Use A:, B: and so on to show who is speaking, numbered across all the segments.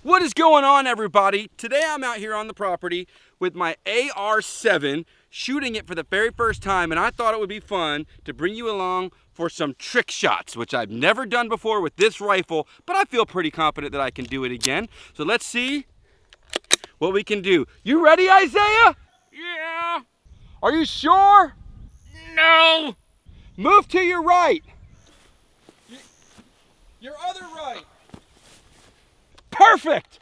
A: What is going on, everybody? Today I'm out here on the property with my AR-7, shooting it for the very first time, and I thought it would be fun to bring you along for some trick shots, which I've never done before with this rifle, but I feel pretty confident that I can do it again. So let's see what we can do. You ready, Isaiah?
B: Yeah.
A: Are you sure?
B: No.
A: Move to your right. Your other right. Perfect!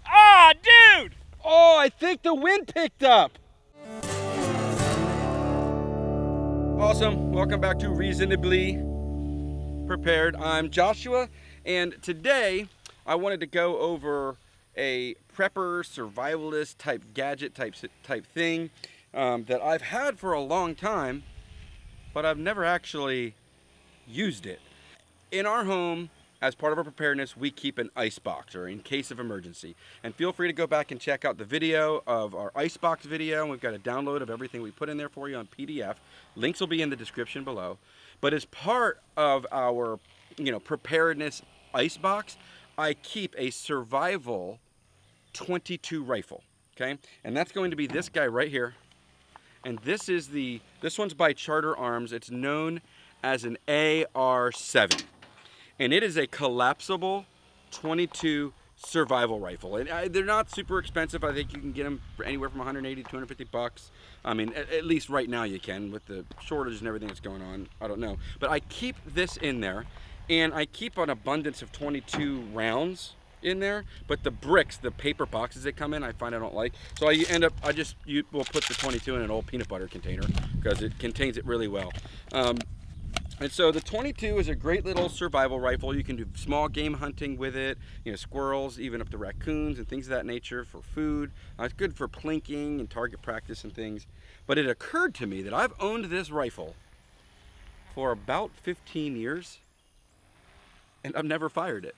B: Ah, dude!
A: Oh, I think the wind picked up. Awesome. Welcome back to Reasonably Prepared. I'm Joshua, and today I wanted to go over a prepper, survivalist type gadget type thing that I've had for a long time, but I've never actually used it. In our home, as part of our preparedness, we keep an ice box, or in case of emergency. And feel free to go back and check out the video of our ice box video. We've got a download of everything we put in there for you on PDF. Links will be in the description below. But as part of our, preparedness ice box, I keep a survival 22 rifle, okay? And that's going to be this guy right here. And this one's by Charter Arms. It's known as an AR-7. And it is a collapsible 22 survival rifle. And they're not super expensive. I think you can get them for anywhere from 180 to 250 bucks. I mean, at least right now you can, with the shortage and everything that's going on. I don't know. But I keep this in there, and I keep an abundance of 22 rounds in there. But the bricks, the paper boxes that come in, I find I don't like. So we'll put the 22 in an old peanut butter container because it contains it really well. And so the 22 is a great little survival rifle. You can do small game hunting with it, squirrels, even up to raccoons and things of that nature for food. It's good for plinking and target practice and things. But it occurred to me that I've owned this rifle for about 15 years and I've never fired it,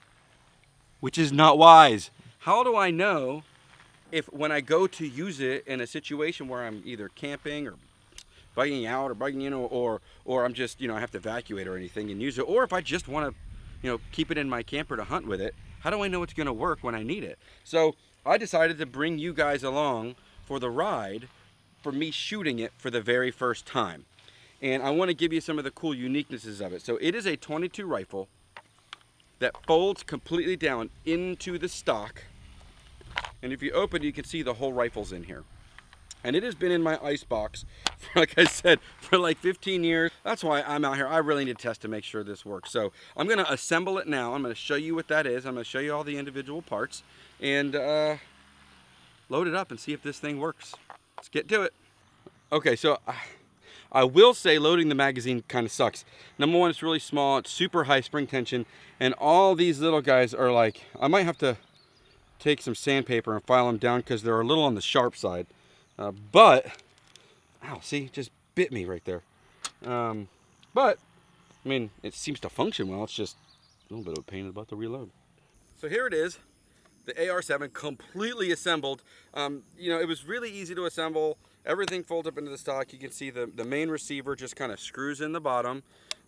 A: which is not wise. How do I know if when I go to use it in a situation where I'm either camping or bugging out or bugging in, or I'm just, I have to evacuate or anything and use it, or if I just want to, keep it in my camper to hunt with it, how do I know it's going to work when I need it? So I decided to bring you guys along for the ride for me shooting it for the very first time. And I want to give you some of the cool uniquenesses of it. So it is a 22 rifle that folds completely down into the stock. And if you open, you can see the whole rifle's in here. And it has been in my ice box, like I said, for like 15 years. That's why I'm out here. I really need to test to make sure this works. So I'm going to assemble it now. I'm going to show you what that is. I'm going to show you all the individual parts and load it up and see if this thing works. Let's get to it. Okay, so I will say loading the magazine kind of sucks. Number one, it's really small. It's super high spring tension. And all these little guys are like, I might have to take some sandpaper and file them down because they're a little on the sharp side. But, ow, see, just bit me right there. But, I mean, it seems to function well. It's just a little bit of a pain about to reload. So here it is, the AR-7 completely assembled. It was really easy to assemble. Everything folds up into the stock. You can see the main receiver just kind of screws in the bottom.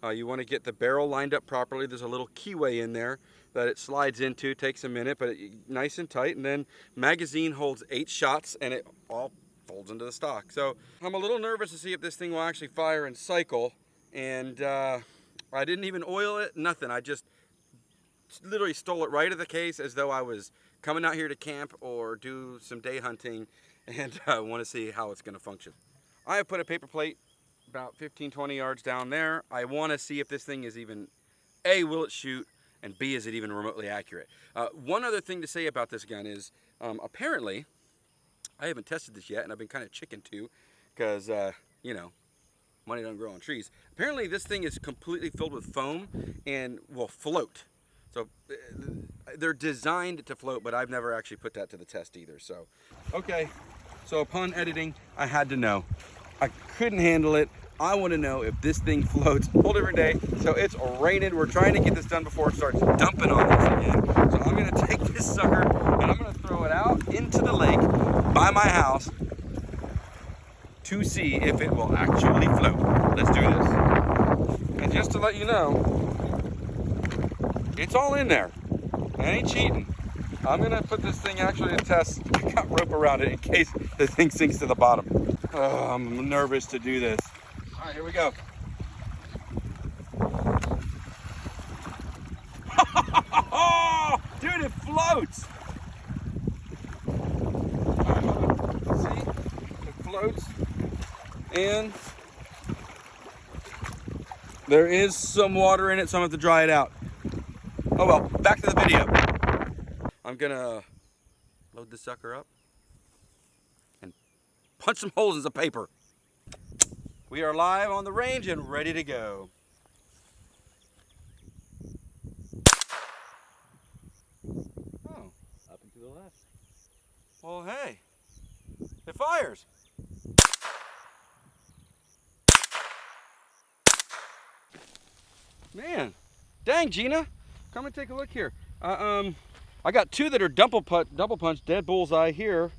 A: You want to get the barrel lined up properly. There's a little keyway in there that it slides into. Takes a minute, but nice and tight. And then magazine holds 8 shots, and it all folds into the stock. So I'm a little nervous to see if this thing will actually fire and cycle. And I didn't even oil it, nothing. I just literally stole it right out of the case as though I was coming out here to camp or do some day hunting, and I want to see how it's going to function. I have put a paper plate about 15-20 yards down there. I want to see if this thing is even, A, will it shoot, and B, is it even remotely accurate. One other thing to say about this gun is apparently, I haven't tested this yet, and I've been kind of chicken too, because, money don't grow on trees. Apparently this thing is completely filled with foam and will float. So they're designed to float, but I've never actually put that to the test either. So, okay, so upon editing, I had to know. I couldn't handle it. I want to know if this thing floats. Whole different day. So it's raining. We're trying to get this done before it starts dumping on us again. So I'm going to take this sucker and I'm going to throw it out into the lake by my house to see if it will actually float. Let's do this. And just to let you know, It's all in there. I ain't cheating. I'm gonna put this thing actually to test. I got rope around it in case the thing sinks to the bottom. Oh, I'm nervous to do this. All right, here we go. Dude, it floats. All right, hold on. See? It floats. And there is some water in it, so I'm gonna have to dry it out. Oh well, back to the video. I'm gonna load this sucker up and punch some holes in the paper. We are live on the range and ready to go. Oh,
B: Up and to the left.
A: well, hey, it fires. Man, dang, Gina, come and take a look here. I got two that are double punch, dead bullseye here.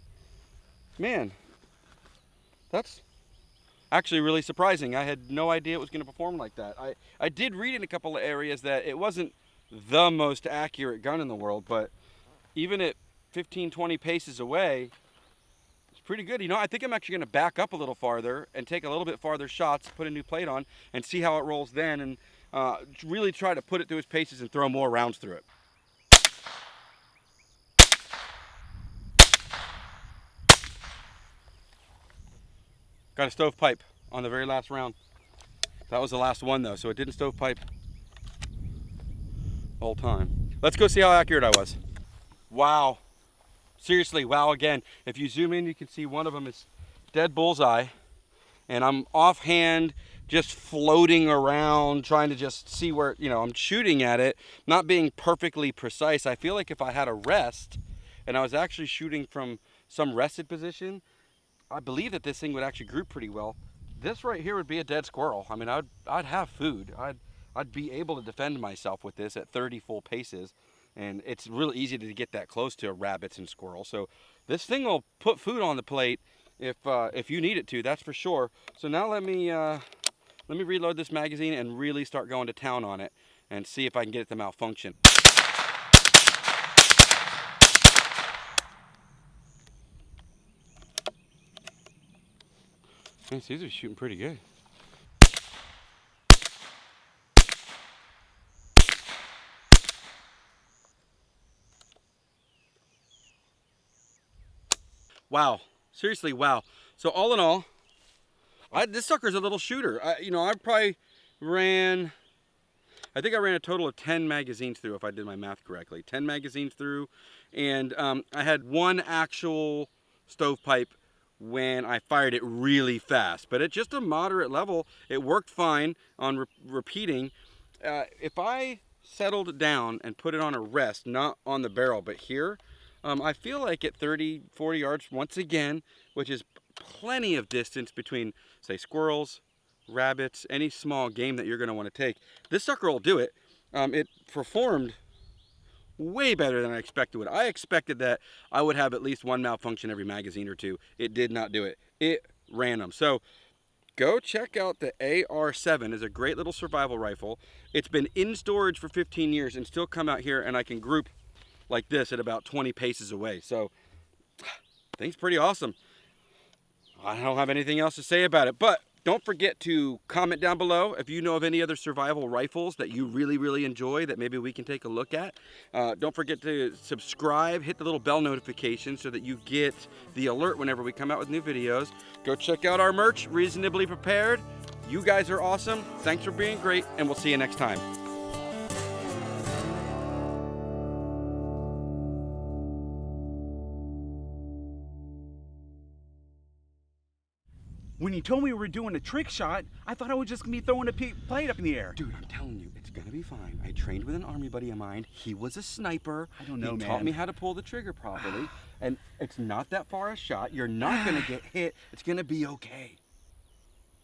A: Man, that's actually really surprising. I had no idea it was going to perform like that. I did read in a couple of areas that it wasn't the most accurate gun in the world, but even at 15, 20 paces away, it's pretty good. You know, I think I'm actually going to back up a little farther and take a little bit farther shots, put a new plate on, and see how it rolls then, and really try to put it through its paces and throw more rounds through it. Got a stovepipe on the very last round. That was the last one though, so it didn't stovepipe the whole time. Let's go see how accurate I was. Wow. Seriously, wow again. If you zoom in, you can see one of them is dead bullseye. And I'm offhand, just floating around, trying to just see where, you know, I'm shooting at it, not being perfectly precise. I feel like if I had a rest, and I was actually shooting from some rested position, I believe that this thing would actually group pretty well. This right here would be a dead squirrel. I mean, I'd have food. I'd be able to defend myself with this at 30 full paces. And it's really easy to get that close to rabbits and squirrels. So this thing will put food on the plate if you need it to, that's for sure. So now let me reload this magazine and really start going to town on it and see if I can get it to malfunction. Man, these are shooting pretty good. Wow, seriously, wow. So all in all, this sucker's a little shooter. I think I ran a total of 10 magazines through, if I did my math correctly. 10 magazines through, and I had one actual stovepipe when I fired it really fast. But at just a moderate level, it worked fine on repeating. If I settled down and put it on a rest, not on the barrel, but here, I feel like at 30, 40 yards, once again, which is plenty of distance between, say, squirrels, rabbits, any small game that you're going to want to take, this sucker will do it. It performed way better than I expected it would. I expected that I would have at least one malfunction every magazine or two. It did not do it. It ran them. So go check out the AR-7. It's a great little survival rifle. It's been in storage for 15 years and still come out here and I can group like this at about 20 paces away. So thing's pretty awesome. I don't have anything else to say about it, but don't forget to comment down below if you know of any other survival rifles that you really enjoy that maybe we can take a look at. Don't forget to subscribe, hit the little bell notification so that you get the alert whenever we come out with new videos. Go check out our merch, Reasonably Prepared. You guys are awesome. Thanks for being great, and we'll see you next time.
C: When you told me we were doing a trick shot, I thought I was just gonna be throwing a plate up in the air.
A: Dude, I'm telling you, it's gonna be fine. I trained with an army buddy of mine. He was a sniper.
C: I don't know, man.
A: He taught me how to pull the trigger properly. And it's not that far a shot. You're not gonna get hit. It's gonna be okay.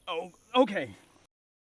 C: Oh, okay.